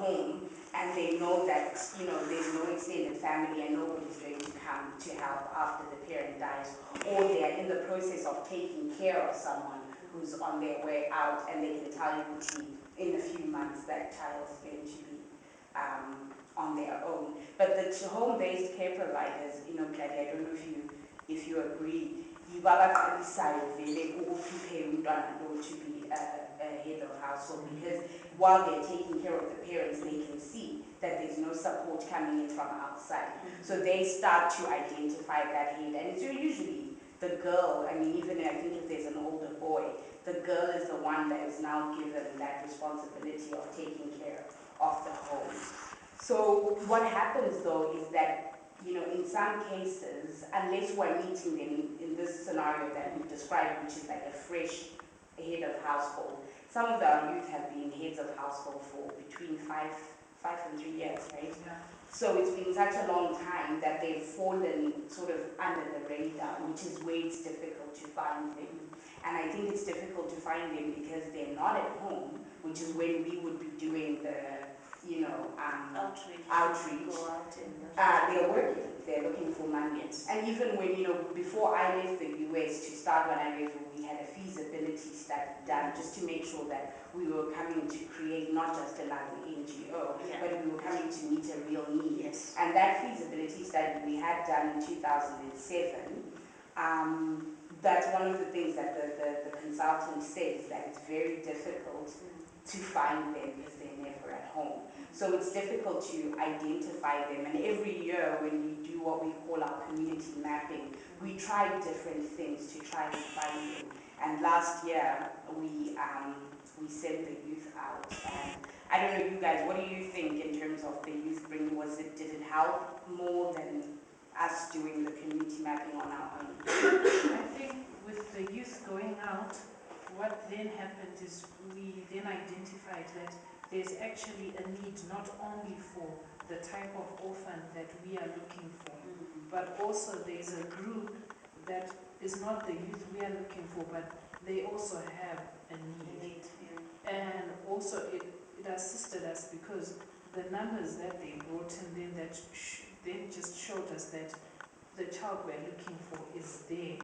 home and they know that, there's no extended family and nobody's going to come to help after the parent dies, or they're in the process of taking care of someone who's on their way out, and they can tell you in a few months that child's going to be on their own. But the home-based care providers, Gladys, I don't know if you agree, yibabaqalisayo vele ukuprepare umntwana lo to be a head of household, because while they're taking care of the parents, they can see that there's no support coming in from outside. So they start to identify that head, and it's usually the girl. I mean, even I think if there's an older boy, the girl is the one that is now given that responsibility of taking care of the home. So what happens though is that, in some cases, unless we're meeting them in this scenario that we've described, which is like a fresh head of household, some of our youth have been heads of household for between 5 and 3 years, right? Yeah. So it's been such a long time that they've fallen sort of under the radar, which is where it's difficult to find them. And I think it's difficult to find them because they're not at home, which is when we would be doing the, outreach. Go out and They're working, they're looking for money. And even when, before I left the US to start Vanavevhu, we had a feasibility study done just to make sure that we were coming to create not just another NGO, but we were coming to meet a real need. Yes. And that feasibility study we had done in 2007, that's one of the things that the consultant says, that it's very difficult to find them because they're never at home. So it's difficult to identify them, and every year when we do what we call our community mapping, we try different things to try and find them. And last year we sent the youth out, and I don't know, you guys, what do you think in terms of the youth bringing? Did it help more than us doing the community mapping on our own? I think with the youth going out, what then happened is we then identified that there's actually a need not only for the type of orphan that we are looking for, but also there's a group that is not the youth we are looking for, but they also have a need. And also it assisted us because the numbers that they brought in then, that then just showed us that the child we're looking for is there.